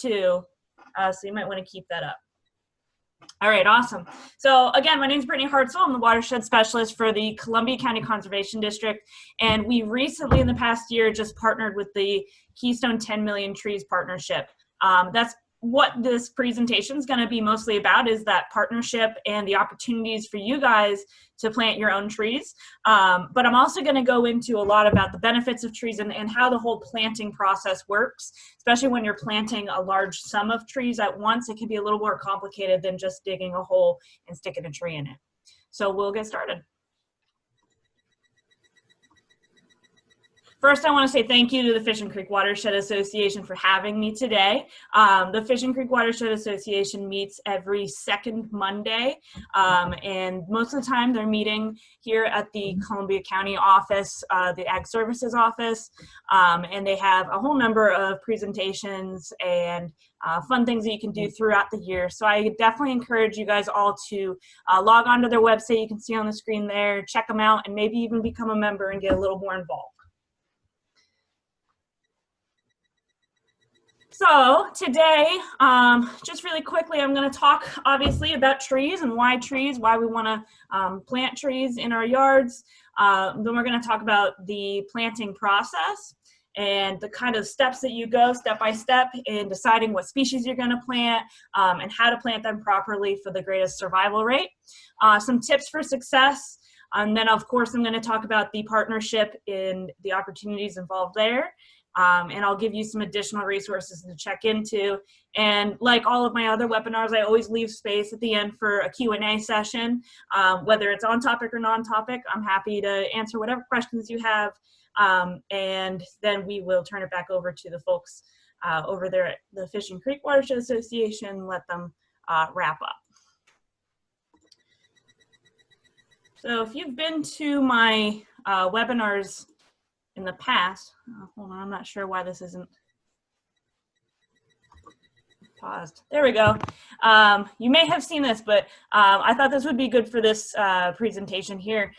too, so you might want to keep that up. All right, awesome. So again, my name is Brittney Hartzell. I'm the Watershed Specialist for the Columbia County Conservation District. And we recently, in the past year, just partnered with the Keystone 10 Million Trees Partnership. That's what this presentation is going to be mostly about, is that partnership and the opportunities for you guys to plant your own trees. But I'm also going to go into a lot about the benefits of trees and how the whole planting process works, especially when you're planting a large sum of trees at once. It can be a little more complicated than just digging a hole and sticking a tree in it. So we'll get started. First, I want to say thank you to the Fishing Creek Watershed Association for having me today. The Fishing Creek Watershed Association meets every second Monday, and most of the time they're meeting here at the Columbia County office, the Ag Services office, and they have a whole number of presentations and fun things that you can do throughout the year. So I definitely encourage you guys all to log on to their website. You can see on the screen there, check them out, and maybe even become a member and get a little more involved. So today, just really quickly, I'm going to talk obviously about trees and why we want to plant trees in our yards. Then we're going to talk about the planting process and the kind of steps that you go step by step in deciding what species you're going to plant and how to plant them properly for the greatest survival rate. Some tips for success. And then of course, I'm going to talk about the partnership and the opportunities involved there. And I'll give you some additional resources to check into. And like all of my other webinars, I always leave space at the end for a Q&A session, whether it's on topic or non-topic. I'm happy to answer whatever questions you have. And then we will turn it back over to the folks over there at the Fishing Creek Watershed Association, let them wrap up. So if you've been to my webinars in the past, hold on, I'm not sure why this isn't paused. There we go. You may have seen this, but I thought this would be good for this presentation here,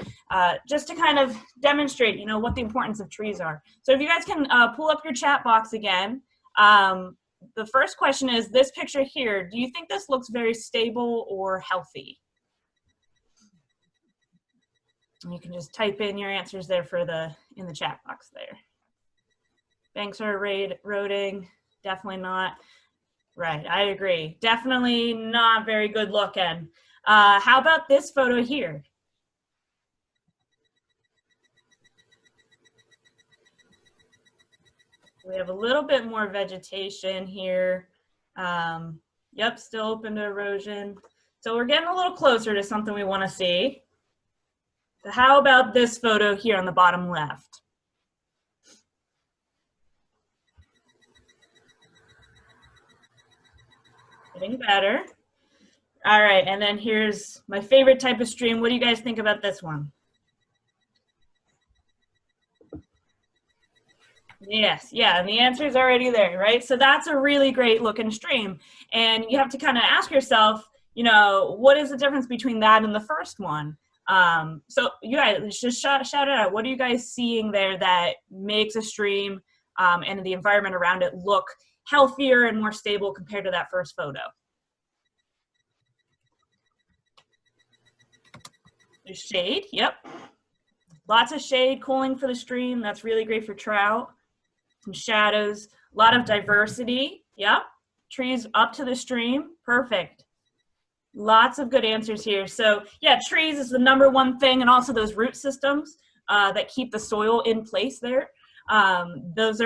just to kind of demonstrate, you know, what the importance of trees are. So if you guys can pull up your chat box again, the first question is this picture here. Do you think this looks very stable or healthy? And you can just type in your answers there for in the chat box there. Banks are eroding, definitely not. Right, I agree. Definitely not very good looking. How about this photo here? We have a little bit more vegetation here. Yep, still open to erosion. So we're getting a little closer to something we want to see. So how about this photo here on the bottom left? Getting better. All right, and then here's my favorite type of stream. What do you guys think about this one? Yes, yeah, and the answer is already there, right? So that's a really great looking stream. And you have to kind of ask yourself, you know, what is the difference between that and the first one? So you guys just shout it out. What are you guys seeing there that makes a stream and the environment around it look healthier and more stable compared to that first photo? There's shade, yep. Lots of shade, cooling for the stream. That's really great for trout. Some shadows, a lot of diversity, yep. Trees up to the stream, perfect. Lots of good answers here. So yeah, trees is the #1 thing, and also those root systems that keep the soil in place there. That's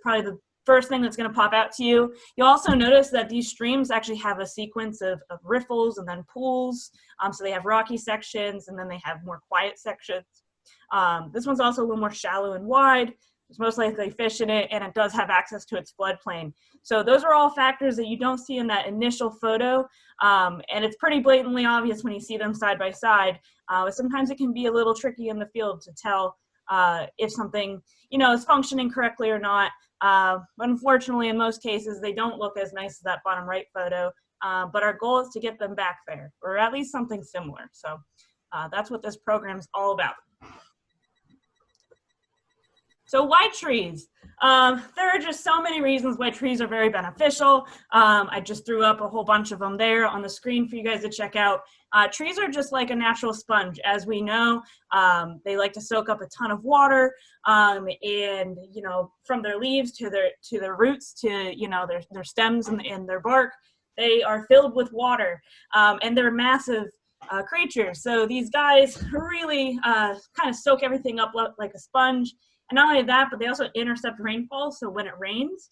probably the first thing that's going to pop out to you. You'll also notice that these streams actually have a sequence of riffles and then pools. So they have rocky sections and then they have more quiet sections. This one's also a little more shallow and wide. There's most likely fish in it, and it does have access to its floodplain. So those are all factors that you don't see in that initial photo, and it's pretty blatantly obvious when you see them side by side. Sometimes it can be a little tricky in the field to tell if something, you know, is functioning correctly or not. But unfortunately, in most cases, they don't look as nice as that bottom right photo. But our goal is to get them back there, or at least something similar. So that's what this program is all about. So why trees? There are just so many reasons why trees are very beneficial. I just threw up a whole bunch of them there on the screen for you guys to check out. Trees are just like a natural sponge, as we know. They like to soak up a ton of water, and you know, from their leaves to their roots to, you know, their stems and their bark, they are filled with water, and they're massive creatures. So these guys really kind of soak everything up like a sponge. And not only that, but they also intercept rainfall. So when it rains,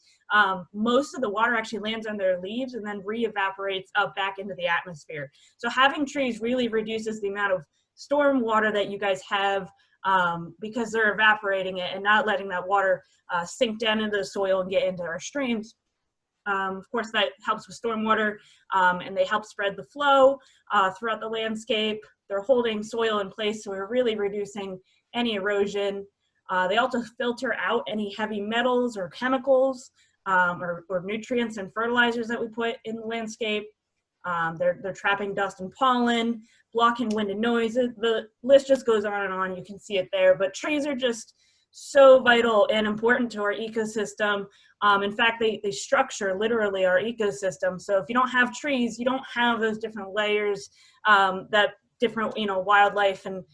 most of the water actually lands on their leaves and then re-evaporates up back into the atmosphere. So having trees really reduces the amount of storm water that you guys have, because they're evaporating it and not letting that water sink down into the soil and get into our streams. Of course, that helps with stormwater, and they help spread the flow throughout the landscape. They're holding soil in place, so we're really reducing any erosion. They also filter out any heavy metals or chemicals, or nutrients and fertilizers that we put in the landscape. They're trapping dust and pollen, blocking wind and noise. The list just goes on and on. You can see it there. But trees are just so vital and important to our ecosystem. In fact, they structure literally our ecosystem. So if you don't have trees, you don't have those different layers that different, you know, wildlife and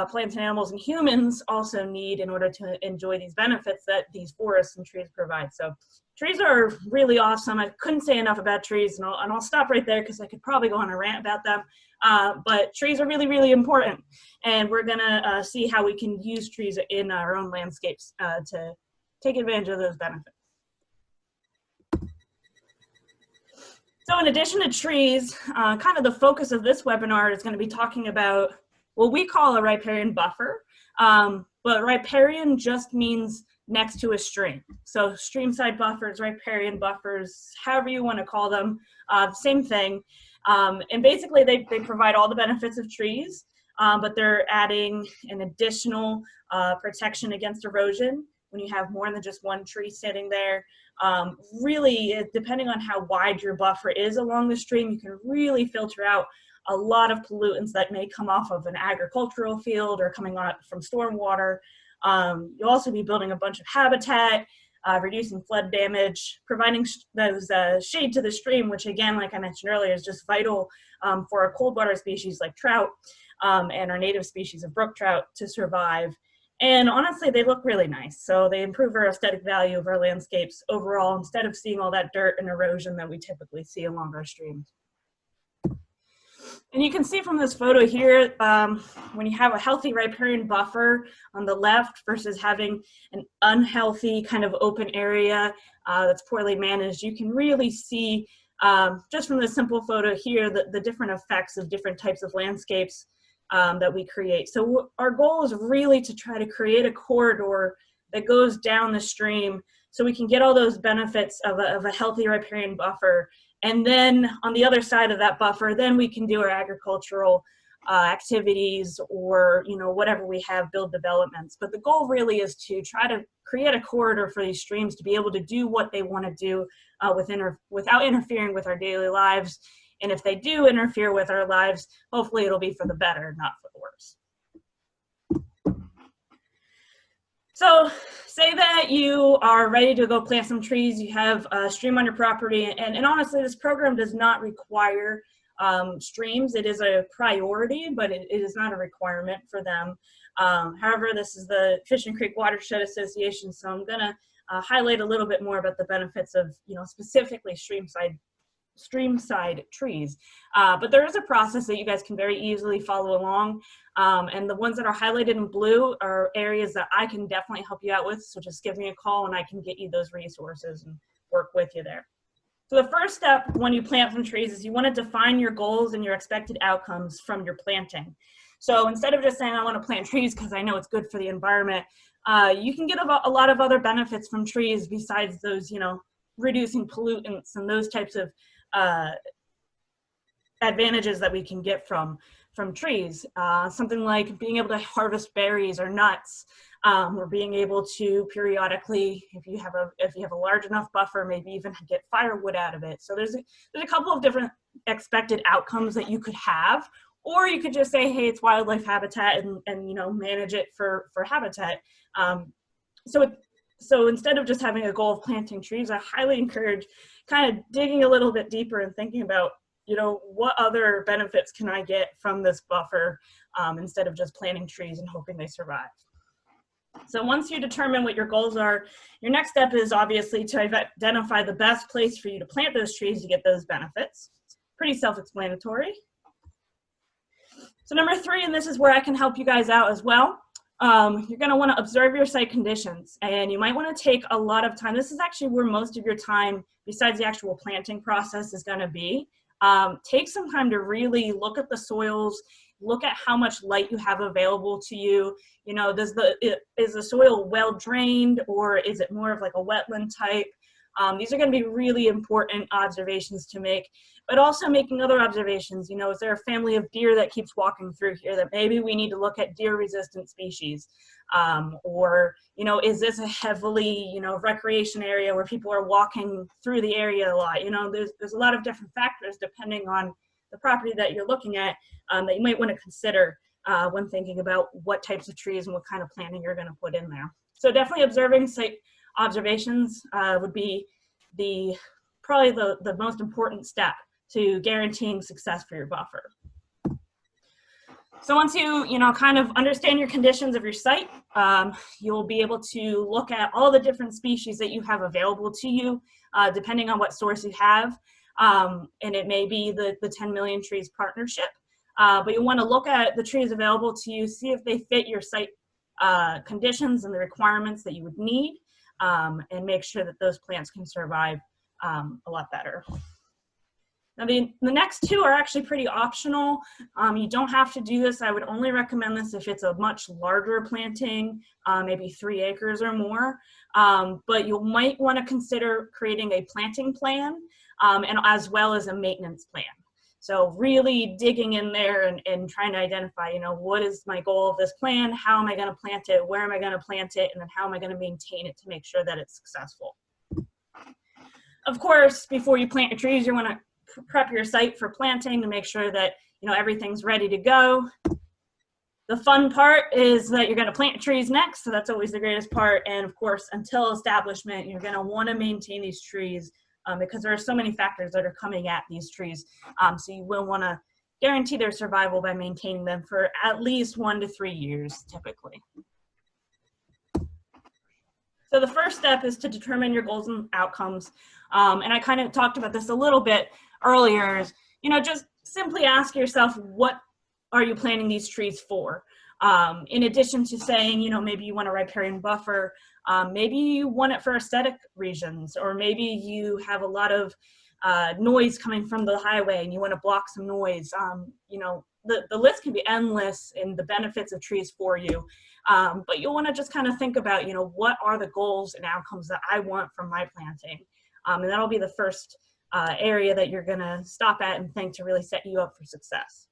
plants and animals and humans also need in order to enjoy these benefits that these forests and trees provide. So trees are really awesome. I couldn't say enough about trees, and I'll stop right there because I could probably go on a rant about them. But trees are really, really important, and we're gonna see how we can use trees in our own landscapes to take advantage of those benefits. So in addition to trees, kind of the focus of this webinar is going to be talking about what we call a riparian buffer, but riparian just means next to a stream. So streamside buffers, riparian buffers, however you want to call them, same thing. And basically they provide all the benefits of trees, but they're adding an additional protection against erosion when you have more than just one tree sitting there. Really, depending on how wide your buffer is along the stream, you can really filter out a lot of pollutants that may come off of an agricultural field or coming on from stormwater. You'll also be building a bunch of habitat, reducing flood damage, providing those shade to the stream, which again, like I mentioned earlier, is just vital for our cold water species like trout and our native species of brook trout to survive. And honestly, they look really nice. So they improve our aesthetic value of our landscapes overall, instead of seeing all that dirt and erosion that we typically see along our streams. And you can see from this photo here, when you have a healthy riparian buffer on the left versus having an unhealthy kind of open area that's poorly managed, you can really see just from this simple photo here the different effects of different types of landscapes that we create. So our goal is really to try to create a corridor that goes down the stream so we can get all those benefits of a healthy riparian buffer. And then on the other side of that buffer, then we can do our agricultural activities or, you know, whatever we have, build developments. But the goal really is to try to create a corridor for these streams to be able to do what they want to do without interfering with our daily lives. And if they do interfere with our lives, hopefully it'll be for the better, not for the worse. So say that you are ready to go plant some trees, you have a stream on your property, and honestly, this program does not require streams. It is a priority, but it is not a requirement for them. However, this is the Fishing Creek Watershed Association, so I'm gonna highlight a little bit more about the benefits of, you know, specifically streamside trees. But there is a process that you guys can very easily follow along. And the ones that are highlighted in blue are areas that I can definitely help you out with. So just give me a call and I can get you those resources and work with you there. So the first step when you plant some trees is you want to define your goals and your expected outcomes from your planting. So instead of just saying I want to plant trees because I know it's good for the environment, you can get a lot of other benefits from trees besides those, you know, reducing pollutants and those types of advantages that we can get from trees. Something like being able to harvest berries or nuts, or being able to periodically, if you have a large enough buffer, maybe even get firewood out of it. So there's a couple of different expected outcomes that you could have, or you could just say, hey, it's wildlife habitat, and you know, manage it for habitat. So instead of just having a goal of planting trees, I highly encourage kind of digging a little bit deeper and thinking about, you know, what other benefits can I get from this buffer instead of just planting trees and hoping they survive. So once you determine what your goals are, your next step is obviously to identify the best place for you to plant those trees to get those benefits. Pretty self-explanatory. So number 3, and this is where I can help you guys out as well. You're going to want to observe your site conditions, and you might want to take a lot of time. This is actually where most of your time, besides the actual planting process, is going to be. Take some time to really look at the soils, look at how much light you have available to you. You know, is the soil well drained, or is it more of like a wetland type? These are going to be really important observations to make, but also making other observations. You know, is there a family of deer that keeps walking through here that maybe we need to look at deer resistant species? Or, you know, is this a heavily, you know, recreation area where people are walking through the area a lot? You know, there's a lot of different factors depending on the property that you're looking at that you might want to consider when thinking about what types of trees and what kind of planting you're going to put in there. So definitely observing site observations would be probably the most important step to guaranteeing success for your buffer. So once you know, kind of understand your conditions of your site, you'll be able to look at all the different species that you have available to you, depending on what source you have. And it may be the 10 Million Trees Partnership, but you want to look at the trees available to you, see if they fit your site conditions and the requirements that you would need, and make sure that those plants can survive a lot better. Now the next 2 are actually pretty optional. You don't have to do this. I would only recommend this if it's a much larger planting, maybe 3 acres or more. But you might want to consider creating a planting plan and as well as a maintenance plan. So really digging in there and trying to identify, you know, what is my goal of this plan? How am I going to plant it? Where am I going to plant it? And then how am I going to maintain it to make sure that it's successful? Of course, before you plant your trees, you want to prep your site for planting to make sure that, you know, everything's ready to go. The fun part is that you're going to plant trees next, so that's always the greatest part. And of course, until establishment, you're going to want to maintain these trees because there are so many factors that are coming at these trees. So you will want to guarantee their survival by maintaining them for at least 1 to 3 years, typically. So the first step is to determine your goals and outcomes. And I kind of talked about this a little bit earlier, is, you know, just simply ask yourself, what are you planting these trees for? In addition to saying, you know, maybe you want a riparian buffer, maybe you want it for aesthetic reasons, or maybe you have a lot of noise coming from the highway and you want to block some noise. You know, the list can be endless in the benefits of trees for you. But you'll want to just kind of think about, you know, what are the goals and outcomes that I want from my planting? And that'll be the first area that you're going to stop at and think to really set you up for success.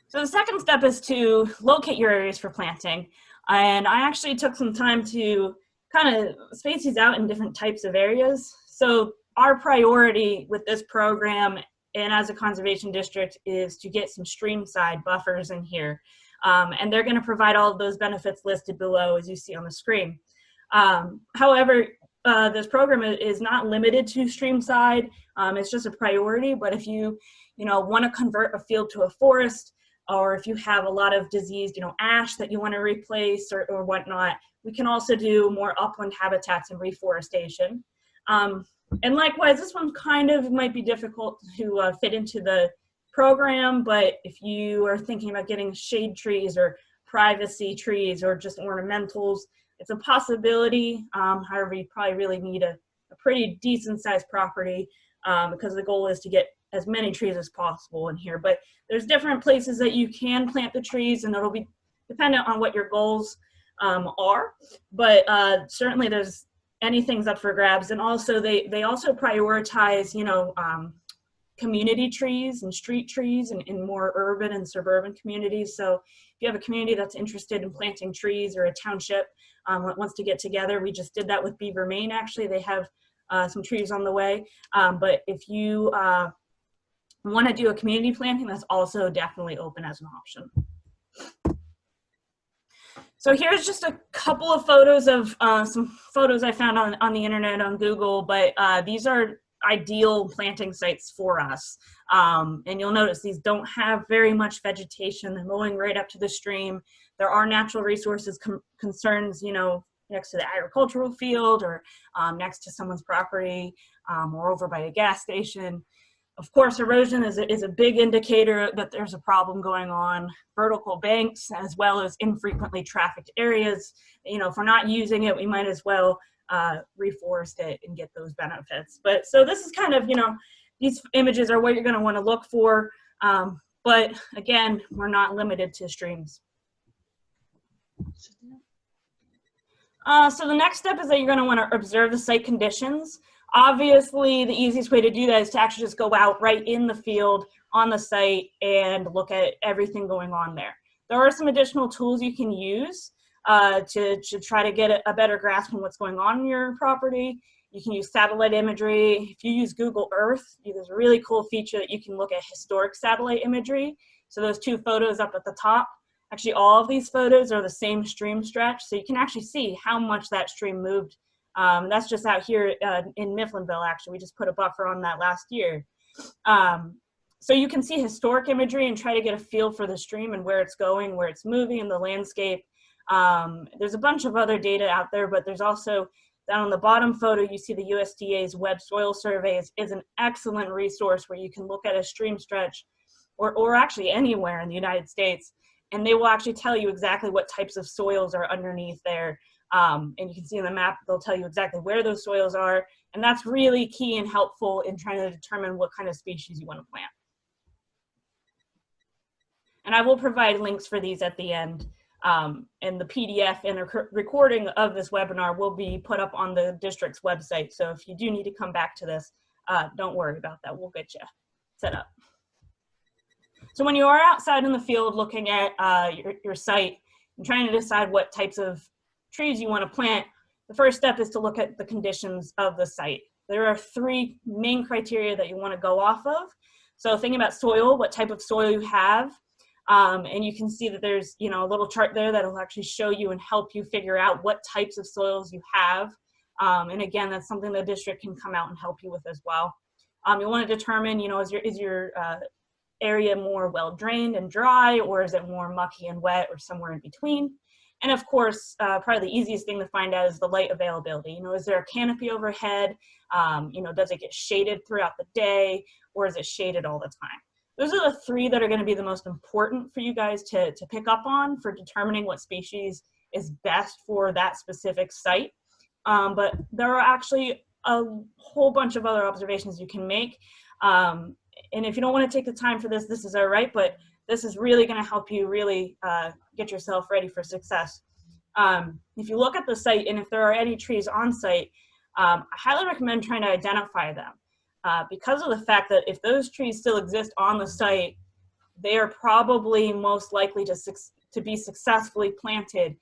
So the second step is to locate your areas for planting. And I actually took some time to kind of space these out in different types of areas. So our priority with this program and as a conservation district is to get some streamside buffers in here. And they're going to provide all of those benefits listed below as you see on the screen. However, this program is not limited to streamside. It's just a priority, but if you want to convert a field to a forest, or if you have a lot of diseased, ash that you want to replace or whatnot, we can also do more upland habitats and reforestation. And likewise, this one kind of might be difficult to fit into the program, but if you are thinking about getting shade trees or privacy trees or just ornamentals, it's a possibility. However, you probably really need a pretty decent sized property because the goal is to get as many trees as possible in here. But there's different places that you can plant the trees, and it'll be dependent on what your goals are. But certainly there's anything's up for grabs. And also they also prioritize, community trees and street trees in more urban and suburban communities. So if you have a community that's interested in planting trees, or a township that wants to get together, we just did that with Beaver, Maine. Actually, they have some trees on the way. But if you want to do a community planting, that's also definitely open as an option. So here's just a couple of photos of some photos I found on the internet on Google, but these are ideal planting sites for us. And you'll notice these don't have very much vegetation. They're mowing right up to the stream. There are natural resources concerns, you know, next to the agricultural field or next to someone's property or over by a gas station. Of course, erosion is a big indicator that there's a problem going on. Vertical banks, as well as infrequently trafficked areas. You know, if we're not using it, we might as well reforest it and get those benefits. But so this is kind of, you know, these images are what you're going to want to look for. But again, we're not limited to streams. So the next step is that you're going to want to observe the site conditions. Obviously, the easiest way to do that is to actually just go out right in the field on the site and look at everything going on there. There are some additional tools you can use to try to get a better grasp on what's going on in your property. You can use satellite imagery. If you use Google Earth, there's a really cool feature that you can look at historic satellite imagery. So those two photos up at the top, actually all of these photos are the same stream stretch, so you can actually see how much that stream moved. That's just out here in Mifflinville, actually. We just put a buffer on that last year. So you can see historic imagery and try to get a feel for the stream and where it's going, where it's moving in the landscape. There's a bunch of other data out there, but there's also, down on the bottom photo, you see the USDA's Web Soil Survey is an excellent resource where you can look at a stream stretch or actually anywhere in the United States, and they will actually tell you exactly what types of soils are underneath there. And you can see in the map, they'll tell you exactly where those soils are. And that's really key and helpful in trying to determine what kind of species you want to plant. And I will provide links for these at the end. And the PDF and the recording of this webinar will be put up on the district's website. So if you do need to come back to this, don't worry about that. We'll get you set up. So when you are outside in the field looking at your site and trying to decide what types of trees you want to plant, the first step is to look at the conditions of the site. There are three main criteria that you want to go off of. So thinking about soil, what type of soil you have, and you can see that there's, you know, a little chart there that will actually show you and help you figure out what types of soils you have. And again, that's something the district can come out and help you with as well. You want to determine, you know, is your area more well drained and dry, or is it more mucky and wet, or somewhere in between? And of course, probably the easiest thing to find out is the light availability. You know, is there a canopy overhead? You know, does it get shaded throughout the day, or is it shaded all the time? Those are the three that are going to be the most important for you guys to pick up on for determining what species is best for that specific site. But there are actually a whole bunch of other observations you can make. And if you don't want to take the time for this, this is all right, but this is really going to help you really get yourself ready for success. If you look at the site and if there are any trees on site, I highly recommend trying to identify them because of the fact that if those trees still exist on the site, they are probably most likely to be successfully planted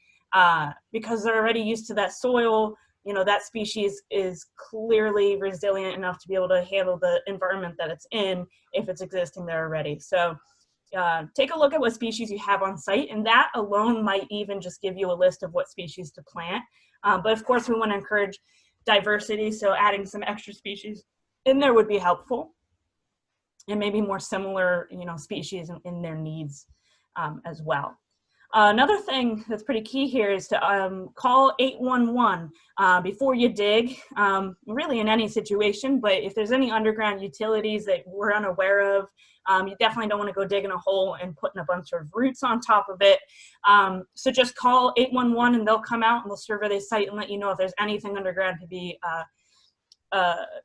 because they're already used to that soil. You know, that species is clearly resilient enough to be able to handle the environment that it's in if it's existing there already. So take a look at what species you have on site, and that alone might even just give you a list of what species to plant. But of course, we want to encourage diversity, so adding some extra species in there would be helpful, and maybe more similar, you know, species in their needs as well. Another thing that's pretty key here is to call 811 before you dig, really in any situation, but if there's any underground utilities that we're unaware of, you definitely don't want to go digging a hole and putting a bunch of roots on top of it. So just call 811 and they'll come out and they'll survey the site and let you know if there's anything underground to be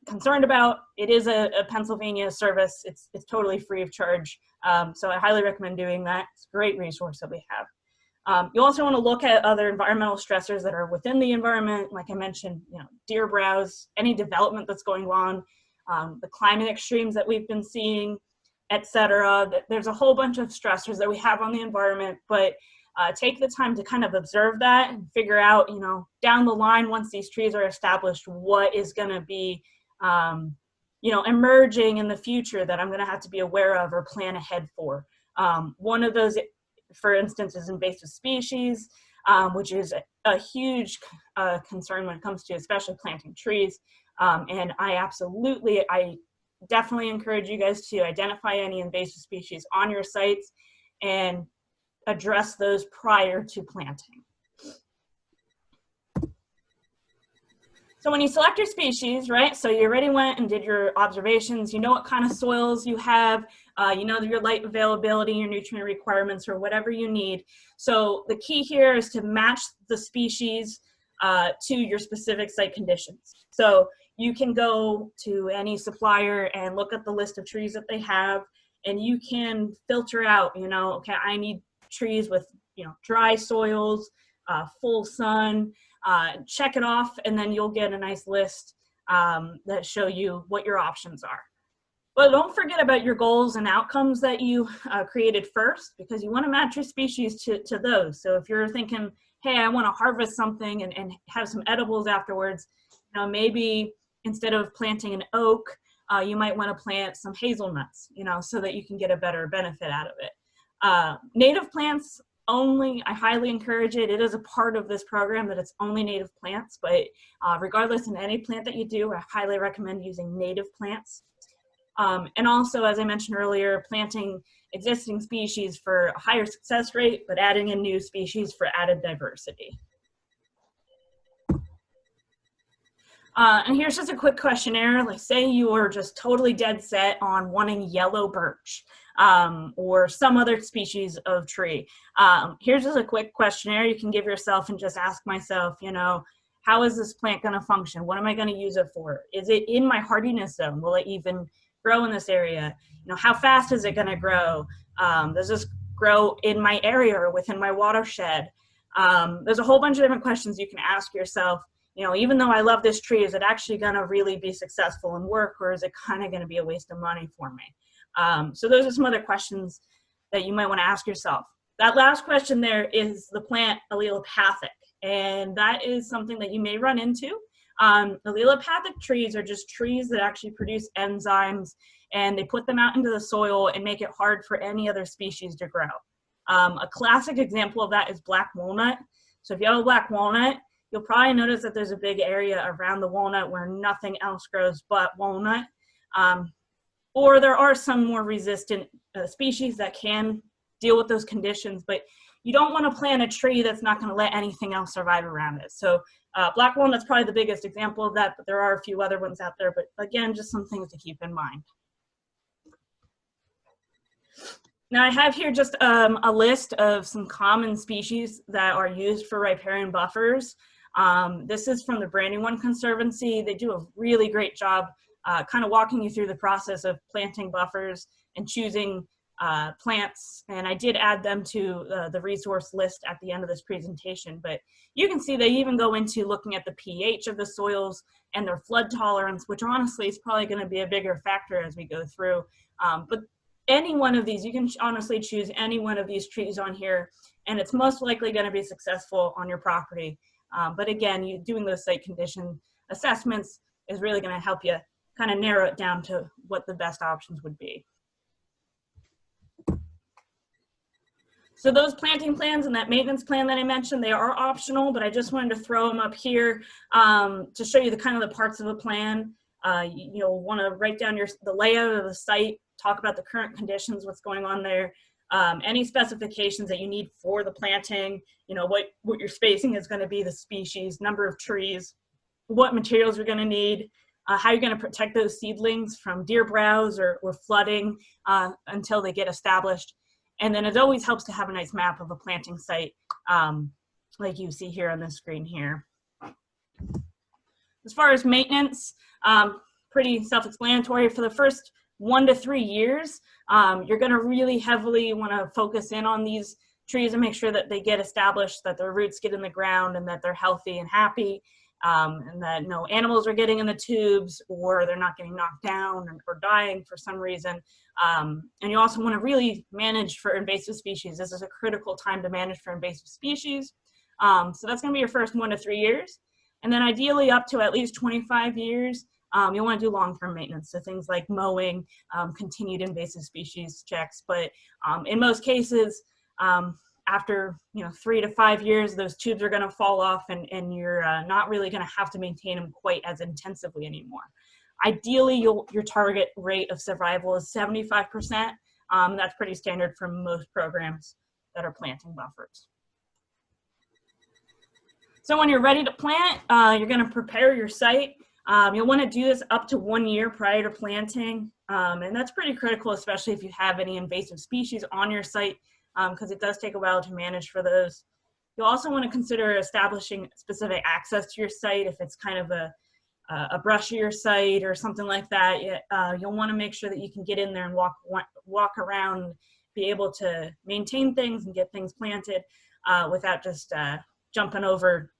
concerned about. It is a Pennsylvania service. It's totally free of charge. So I highly recommend doing that. It's a great resource that we have. You also want to look at other environmental stressors that are within the environment. Like I mentioned, you know, deer browse, any development that's going on, the climate extremes that we've been seeing, etc. There's a whole bunch of stressors that we have on the environment, but take the time to kind of observe that and figure out, you know, down the line, once these trees are established, what is going to be, you know, emerging in the future that I'm going to have to be aware of or plan ahead for. One of those, for instance, is invasive species. which is a huge concern when it comes to especially planting trees. And I definitely encourage you guys to identify any invasive species on your sites and address those prior to planting. So when you select your species, right, so you already went and did your observations, you know what kind of soils you have, you know your light availability, your nutrient requirements, or whatever you need. So the key here is to match the species to your specific site conditions. So you can go to any supplier and look at the list of trees that they have, and you can filter out, you know, okay, I need trees with, you know, dry soils, full sun, check it off, and then you'll get a nice list that show you what your options are. But don't forget about your goals and outcomes that you created first, because you want to match your species to those. So if you're thinking, hey, I want to harvest something and have some edibles afterwards, you know, maybe instead of planting an oak, you might want to plant some hazelnuts, you know, so that you can get a better benefit out of it. Native plants only, I highly encourage it. It is a part of this program that it's only native plants, but regardless in any plant that you do, I highly recommend using native plants. And also, as I mentioned earlier, planting existing species for a higher success rate, but adding in new species for added diversity. And here's just a quick questionnaire. Like, say you are just totally dead set on wanting yellow birch or some other species of tree. Here's just a quick questionnaire you can give yourself and just ask myself, you know, how is this plant going to function? What am I going to use it for? Is it in my hardiness zone? Will it even grow in this area? You know, how fast is it going to grow? Does this grow in my area or within my watershed? There's a whole bunch of different questions you can ask yourself. You know, even though I love this tree, is it actually going to really be successful and work, or is it kind of going to be a waste of money for me? So those are some other questions that you might want to ask yourself. That last question there is the plant allelopathic, and that is something that you may run into. Allelopathic trees are just trees that actually produce enzymes, and they put them out into the soil and make it hard for any other species to grow. A classic example of that is black walnut. So if you have a black walnut, you'll probably notice that there's a big area around the walnut where nothing else grows but walnut. Or there are some more resistant species that can deal with those conditions, but you don't want to plant a tree that's not going to let anything else survive around it. So black walnut's probably the biggest example of that, but there are a few other ones out there. But again, just some things to keep in mind. Now I have here just a list of some common species that are used for riparian buffers. This is from the Brandywine Conservancy. They do a really great job kind of walking you through the process of planting buffers and choosing plants. And I did add them to the resource list at the end of this presentation, but you can see they even go into looking at the pH of the soils and their flood tolerance, which honestly is probably going to be a bigger factor as we go through. But any one of these, you can honestly choose any one of these trees on here, and it's most likely going to be successful on your property. But again, doing those site condition assessments is really going to help you kind of narrow it down to what the best options would be. So those planting plans and that maintenance plan that I mentioned, they are optional, but I just wanted to throw them up here to show you the kind of the parts of the plan. You'll want to write down the layout of the site, talk about the current conditions, what's going on there, any specifications that you need for the planting, you know, what your spacing is going to be, the species, number of trees, what materials you're going to need, how you're going to protect those seedlings from deer browse or flooding until they get established. And then it always helps to have a nice map of a planting site, like you see here on the screen here. As far as maintenance, pretty self-explanatory. For the first 1 to 3 years, you're going to really heavily want to focus in on these trees and make sure that they get established, that their roots get in the ground, and that they're healthy and happy, and that no animals are getting in the tubes or they're not getting knocked down or dying for some reason. And you also want to really manage for invasive species. This is a critical time to manage for invasive species. So that's going to be your first 1 to 3 years. And then ideally up to at least 25 years, you'll want to do long-term maintenance. So things like mowing, continued invasive species checks. But in most cases, after 3 to 5 years, those tubes are going to fall off, and you're not really going to have to maintain them quite as intensively anymore. Ideally, your target rate of survival is 75%. That's pretty standard for most programs that are planting buffers. So when you're ready to plant, you're going to prepare your site. You'll want to do this up to 1 year prior to planting, and that's pretty critical, especially if you have any invasive species on your site, because it does take a while to manage for those. You'll also want to consider establishing specific access to your site. If it's kind of a brushier site or something like that, you'll want to make sure that you can get in there and walk around, be able to maintain things and get things planted without just jumping over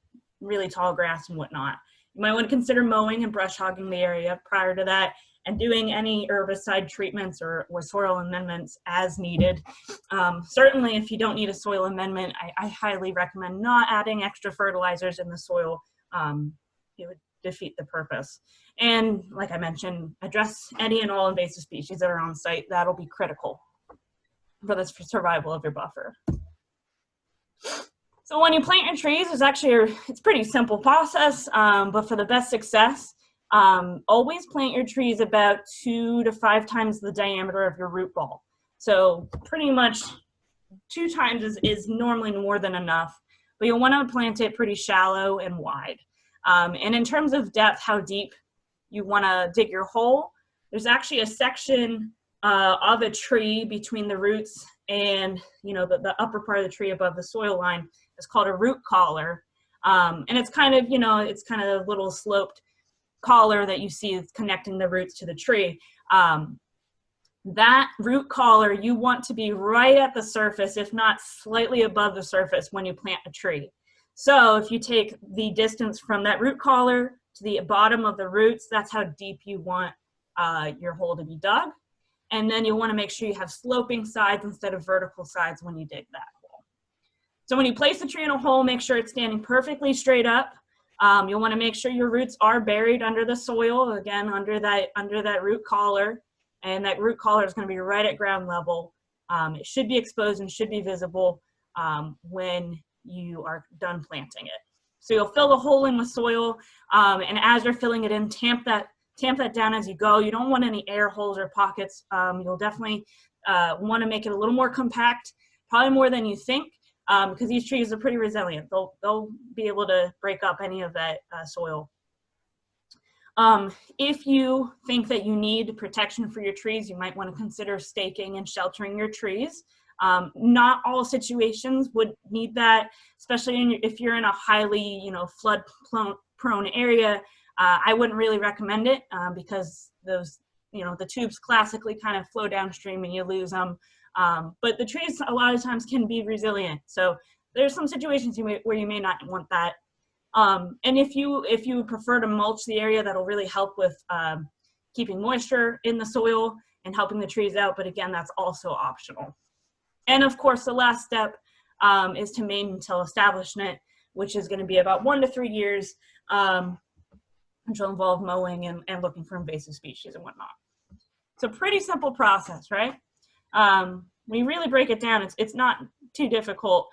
really tall grass and whatnot. You might want to consider mowing and brush hogging the area prior to that, and doing any herbicide treatments or soil amendments as needed. Certainly, if you don't need a soil amendment, I highly recommend not adding extra fertilizers in the soil. It would defeat the purpose. And like I mentioned, address any and all invasive species that are on site. That'll be critical for the survival of your buffer. So when you plant your trees, it's pretty simple process, but for the best success, always plant your trees about 2 to 5 times the diameter of your root ball. So pretty much 2 times is normally more than enough, but you'll want to plant it pretty shallow and wide. And in terms of depth, how deep you want to dig your hole, there's actually a section of a tree between the roots and the upper part of the tree above the soil line. It's called a root collar, and it's kind of a little sloped collar that you see is connecting the roots to the tree. That root collar, you want to be right at the surface, if not slightly above the surface, when you plant a tree. So if you take the distance from that root collar to the bottom of the roots, that's how deep you want your hole to be dug. And then you'll want to make sure you have sloping sides instead of vertical sides when you dig that hole. So when you place the tree in a hole, make sure it's standing perfectly straight up. You'll want to make sure your roots are buried under the soil, again, under that root collar. And that root collar is going to be right at ground level. It should be exposed and should be visible when you are done planting it. So you'll fill the hole in with soil, and as you're filling it in, tamp that down as you go. You don't want any air holes or pockets. You'll definitely want to make it a little more compact, probably more than you think, because these trees are pretty resilient. They'll be able to break up any of that soil. If you think that you need protection for your trees, you might want to consider staking and sheltering your trees. Not all situations would need that, especially if you're in a highly, flood prone area. I wouldn't really recommend it because those, the tubes classically kind of flow downstream and you lose them. But the trees a lot of times can be resilient. So there's some situations where you may not want that. And if you prefer to mulch the area, that'll really help with keeping moisture in the soil and helping the trees out. But again, that's also optional. And of course, the last step is to main and till establishment, which is going to be about 1 to 3 years, which will involve mowing and looking for invasive species and whatnot. It's a pretty simple process, right? When you really break it down, it's not too difficult.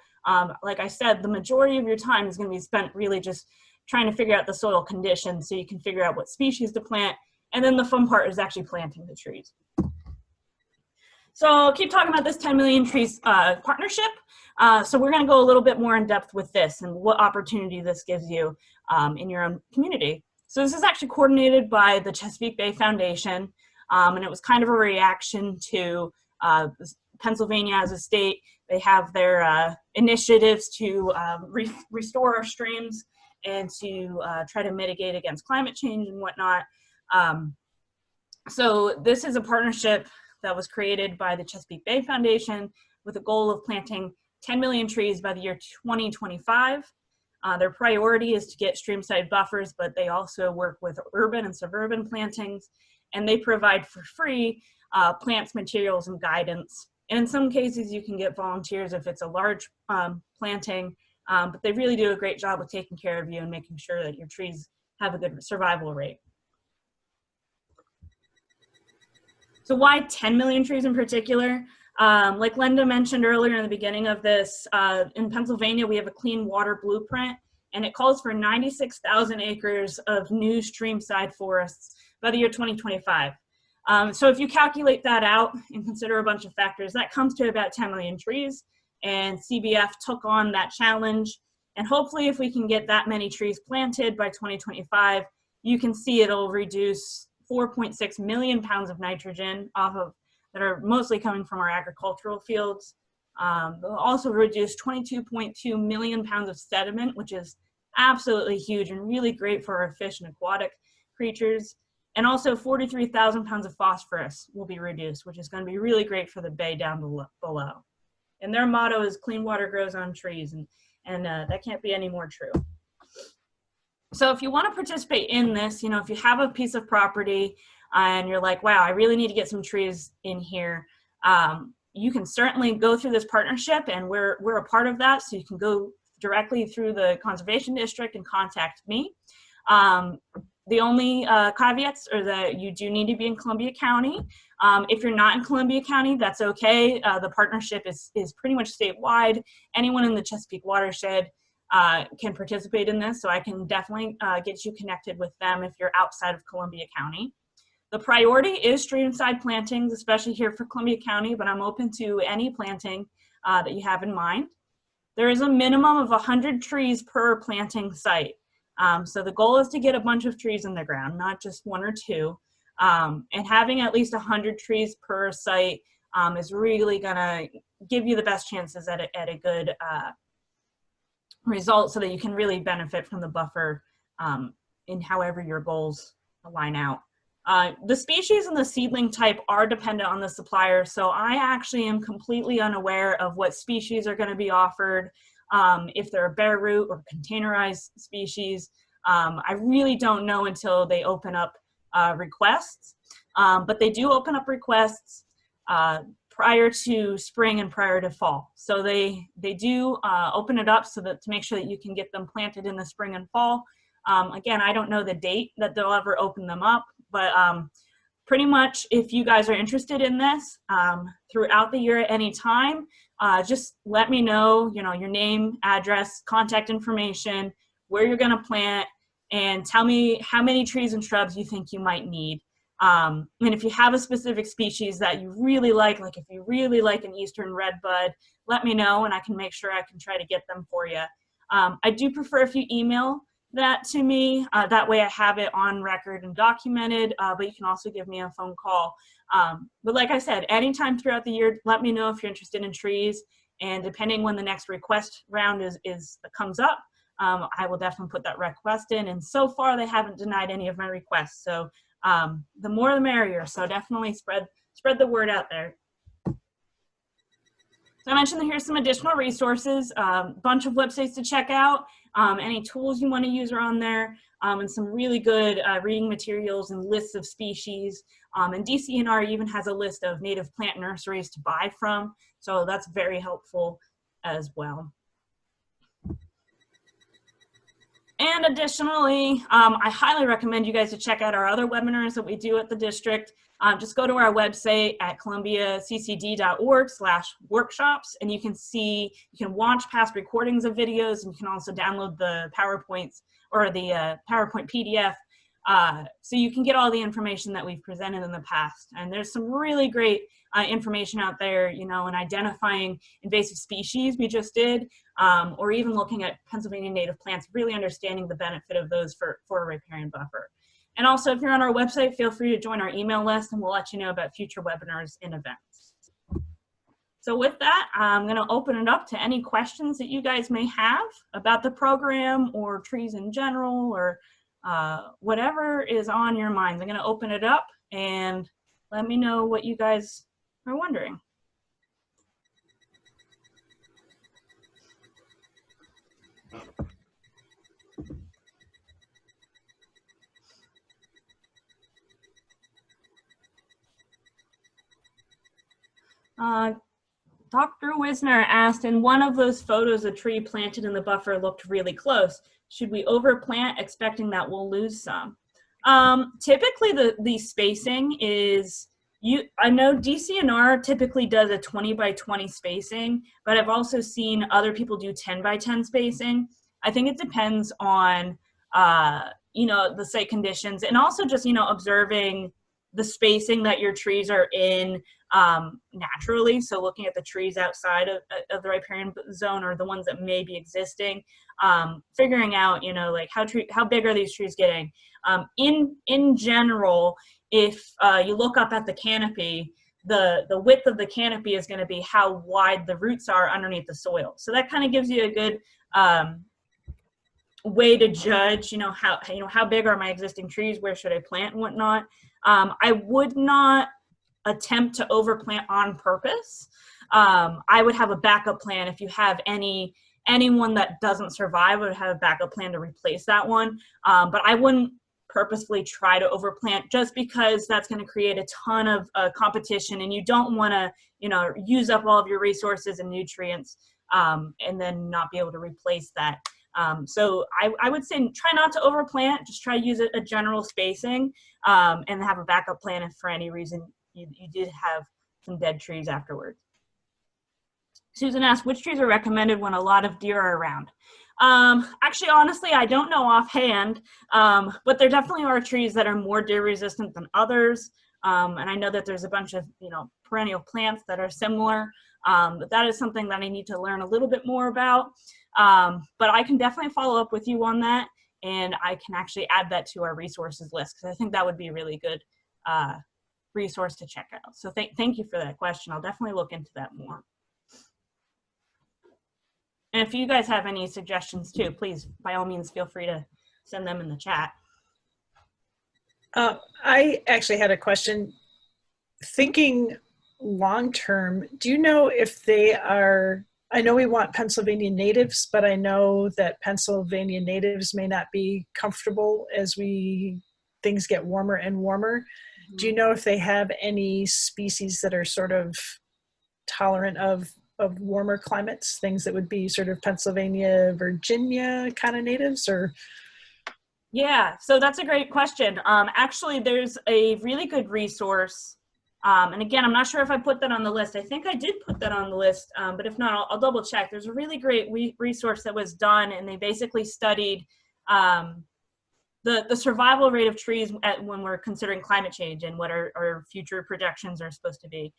Like I said, the majority of your time is going to be spent really just trying to figure out the soil conditions so you can figure out what species to plant. And then the fun part is actually planting the trees. So I'll keep talking about this 10 Million Trees partnership. So we're going to go a little bit more in depth with this and what opportunity this gives you in your own community. So this is actually coordinated by the Chesapeake Bay Foundation, and it was kind of a reaction to Pennsylvania as a state. They have their initiatives to restore our streams and to try to mitigate against climate change and whatnot. So this is a partnership that was created by the Chesapeake Bay Foundation with the goal of planting 10 million trees by the year 2025. Their priority is to get streamside buffers, but they also work with urban and suburban plantings, and they provide for free plants, materials, and guidance. And in some cases, you can get volunteers if it's a large planting, but they really do a great job of taking care of you and making sure that your trees have a good survival rate. So why 10 million trees in particular? Like Linda mentioned earlier in the beginning of this, in Pennsylvania, we have a clean water blueprint, and it calls for 96,000 acres of new streamside forests by the year 2025. So if you calculate that out and consider a bunch of factors, that comes to about 10 million trees, and CBF took on that challenge. And hopefully if we can get that many trees planted by 2025, you can see it'll reduce 4.6 million pounds of nitrogen off of that are mostly coming from our agricultural fields. They'll also reduce 22.2 million pounds of sediment, which is absolutely huge and really great for our fish and aquatic creatures. And also 43,000 pounds of phosphorus will be reduced, which is going to be really great for the bay down below. And their motto is clean water grows on trees, and that can't be any more true. So if you want to participate in this, if you have a piece of property and you're like, wow, I really need to get some trees in here, you can certainly go through this partnership, and we're a part of that. So you can go directly through the conservation district and contact me. The only caveats are that you do need to be in Columbia County. If you're not in Columbia County, that's okay. The partnership is pretty much statewide. Anyone in the Chesapeake watershed can participate in this, so I can definitely get you connected with them if you're outside of Columbia County. The priority is streamside plantings, especially here for Columbia County, but I'm open to any planting that you have in mind. There is a minimum of 100 trees per planting site. So the goal is to get a bunch of trees in the ground, not just one or two. And having at least 100 trees per site is really gonna give you the best chances at a good result, so that you can really benefit from the buffer in however your goals line out. The species and the seedling type are dependent on the supplier, so I actually am completely unaware of what species are going to be offered, if they're a bare root or containerized species. I really don't know until they open up requests, but they do open up requests prior to spring and prior to fall. So they do open it up so that to make sure that you can get them planted in the spring and fall. Again, I don't know the date that they'll ever open them up, but pretty much if you guys are interested in this throughout the year at any time, just let me know, your name, address, contact information, where you're going to plant, and tell me how many trees and shrubs you think you might need. And if you have a specific species that you really like if you really like an eastern redbud, let me know and I can make sure I can try to get them for you. I do prefer if you email that to me. That way I have it on record and documented, but you can also give me a phone call. But like I said, anytime throughout the year, let me know if you're interested in trees, and depending when the next request round comes up, I will definitely put that request in, and so far they haven't denied any of my requests. So the more the merrier, so definitely spread the word out there. So I mentioned that here's some additional resources, a bunch of websites to check out, any tools you want to use are on there, and some really good reading materials and lists of species. And DCNR even has a list of native plant nurseries to buy from, so that's very helpful as well. And additionally, I highly recommend you guys to check out our other webinars that we do at the district. Just go to our website at columbiaccd.org/workshops, and you can watch past recordings of videos, and you can also download the PowerPoints or the PowerPoint PDF, so you can get all the information that we've presented in the past. And there's some really great information out there, in identifying invasive species we just did, or even looking at Pennsylvania native plants, really understanding the benefit of those for a riparian buffer. And also, if you're on our website, feel free to join our email list, and we'll let you know about future webinars and events. So with that, I'm going to open it up to any questions that you guys may have about the program or trees in general, or whatever is on your minds. I'm going to open it up and let me know what you guys are wondering. Dr. Wisner asked, in one of those photos, a tree planted in the buffer looked really close. Should we overplant expecting that we'll lose some? Typically the spacing is I know DCNR typically does a 20 by 20 spacing, but I've also seen other people do 10 by 10 spacing. I think it depends on, the site conditions, and also just, observing the spacing that your trees are in naturally. So looking at the trees outside of the riparian zone, or the ones that may be existing, figuring out, like how big are these trees getting? In general, if you look up at the canopy, the width of the canopy is going to be how wide the roots are underneath the soil. So that kind of gives you a good way to judge, how big are my existing trees, where should I plant and whatnot. I would not attempt to overplant on purpose. I would have a backup plan. If you have anyone that doesn't survive, I would have a backup plan to replace that one. But I wouldn't purposefully try to overplant, just because that's going to create a ton of competition, and you don't want to, use up all of your resources and nutrients and then not be able to replace that. So I would say try not to overplant, just try to use a general spacing, and have a backup plan if for any reason you did have some dead trees afterwards. Susan asked, which trees are recommended when a lot of deer are around? Actually, honestly, I don't know offhand, but there definitely are trees that are more deer resistant than others. And I know that there's a bunch of, perennial plants that are similar, but that is something that I need to learn a little bit more about. But I can definitely follow up with you on that, and I can actually add that to our resources list, because I think that would be a really good resource to check out. So thank you for that question. I'll definitely look into that more. And if you guys have any suggestions too, please, by all means, feel free to send them in the chat. I actually had a question. Thinking long-term, do you know if they are, I know we want Pennsylvania natives, but I know that Pennsylvania natives may not be comfortable as things get warmer and warmer. Mm-hmm. Do you know if they have any species that are sort of tolerant of warmer climates, things that would be sort of Pennsylvania, Virginia kind of natives, or? Yeah, so that's a great question. Actually, there's a really good resource. And again, I'm not sure if I put that on the list. I think I did put that on the list, but if not, I'll double check. There's a really great resource that was done, and they basically studied the survival rate of trees when we're considering climate change and what our future projections are supposed to be.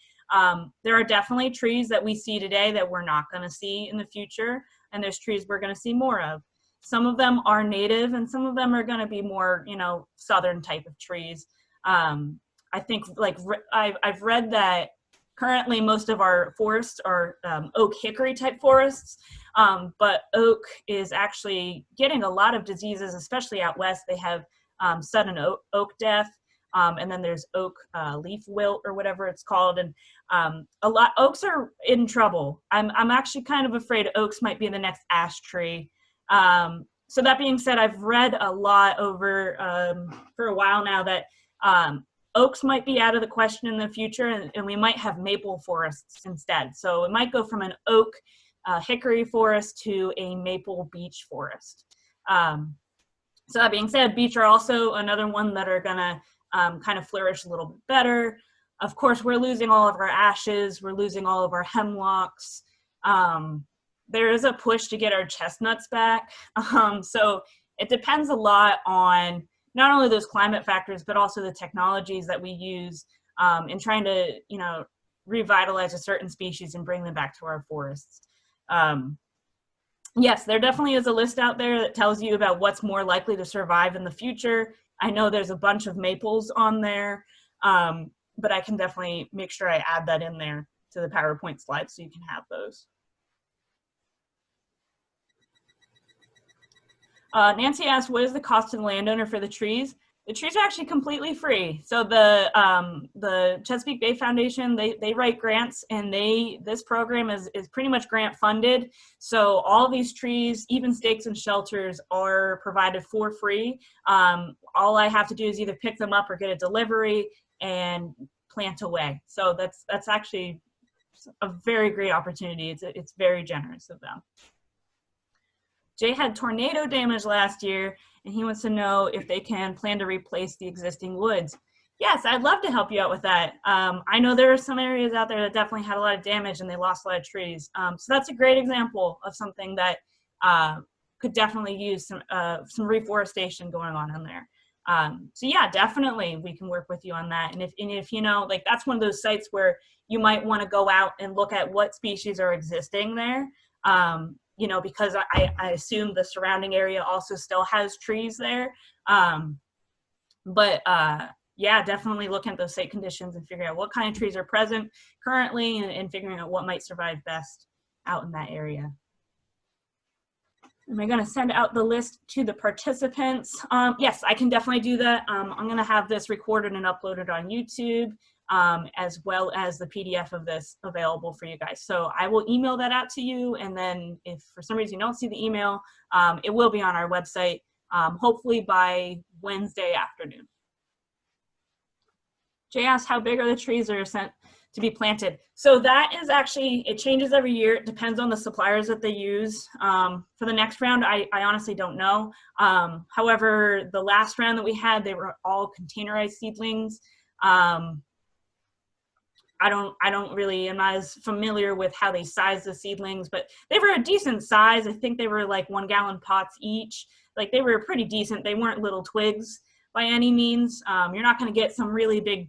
There are definitely trees that we see today that we're not going to see in the future, and there's trees we're going to see more of. Some of them are native, and some of them are going to be more, southern type of trees. I think, like, I've read that currently most of our forests are oak hickory type forests, but oak is actually getting a lot of diseases, especially out west. They have sudden oak death, and then there's oak leaf wilt, or whatever it's called, and oaks are in trouble. I'm actually kind of afraid oaks might be the next ash tree. So that being said, I've read a lot over for a while now that oaks might be out of the question in the future, and we might have maple forests instead. So it might go from an oak hickory forest to a maple beech forest. So that being said, beech are also another one that are gonna kind of flourish a little bit better. Of course, we're losing all of our ashes, we're losing all of our hemlocks. There is a push to get our chestnuts back. So it depends a lot on not only those climate factors, but also the technologies that we use in trying to, revitalize a certain species and bring them back to our forests. Yes, there definitely is a list out there that tells you about what's more likely to survive in the future. I know there's a bunch of maples on there, but I can definitely make sure I add that in there to the PowerPoint slides so you can have those. Nancy asked, what is the cost to the landowner for the trees? The trees are actually completely free. So the Chesapeake Bay Foundation, they write grants, and this program is pretty much grant funded. So all these trees, even stakes and shelters, are provided for free. All I have to do is either pick them up or get a delivery and plant away. So that's actually a very great opportunity. It's very generous of them. Jay had tornado damage last year, and he wants to know if they can plan to replace the existing woods. Yes, I'd love to help you out with that. I know there are some areas out there that definitely had a lot of damage and they lost a lot of trees. So that's a great example of something that could definitely use some reforestation going on in there. So yeah, definitely we can work with you on that. And if you know, like that's one of those sites where you might want to go out and look at what species are existing there. You know, because I assume the surrounding area also still has trees there. Yeah, definitely look at those site conditions and figure out what kind of trees are present currently and figuring out what might survive best out in that area. Am I going to send out the list to the participants? Yes, I can definitely do that. I'm going to have this recorded and uploaded on YouTube, as well as the PDF of this available for you guys. So I will email that out to you. And then if for some reason you don't see the email, it will be on our website, hopefully by Wednesday afternoon. Jay asked how big are the trees that are sent to be planted. So that is actually, it changes every year. It depends on the suppliers that they use. For the next round, I honestly don't know. However, the last round that we had, they were all containerized seedlings. I'm not as familiar with how they size the seedlings, but they were a decent size. I think they were like 1 gallon pots each. Like they were pretty decent. They weren't little twigs by any means. You're not going to get some really big,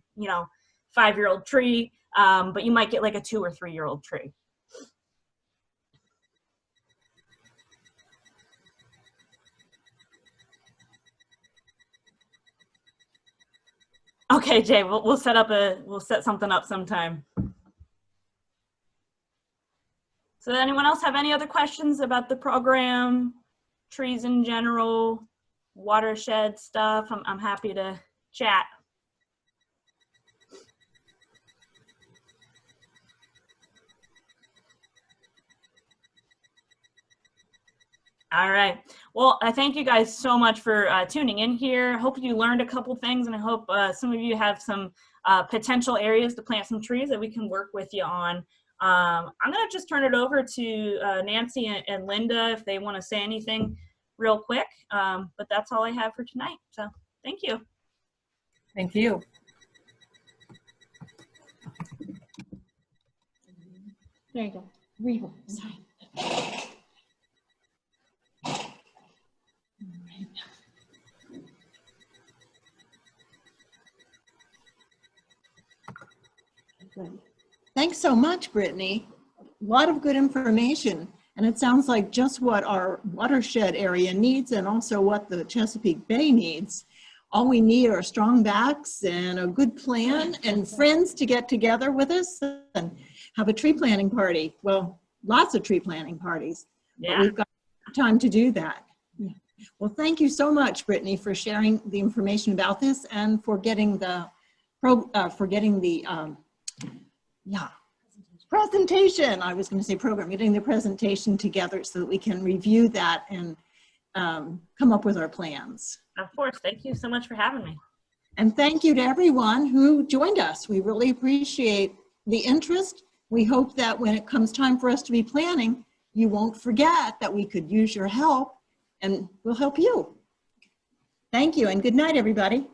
5-year-old tree, but you might get like a 2 or 3-year-old tree. Okay, Jay, we'll set something up sometime. So does anyone else have any other questions about the program, trees in general, watershed stuff? I'm happy to chat. All right. Well, I thank you guys so much for tuning in here. Hope you learned a couple things, and I hope some of you have some potential areas to plant some trees that we can work with you on. I'm going to just turn it over to Nancy and Linda if they want to say anything real quick, but that's all I have for tonight. So thank you. Thank you. There you go. Read. Sorry. Thanks so much, Brittney. A lot of good information, and it sounds like just what our watershed area needs and also what the Chesapeake Bay needs. All we need are strong backs and a good plan and friends to get together with us and have a tree planting party. Well, lots of tree planting parties, but we've got time to do that. Yeah. Well, thank you so much, Brittney, for sharing the information about this and for getting the presentation. I was going to say program, getting the presentation together so that we can review that and come up with our plans. Of course. Thank you so much for having me. And thank you to everyone who joined us. We really appreciate the interest. We hope that when it comes time for us to be planning, you won't forget that we could use your help, and we'll help you. Thank you, and good night, everybody.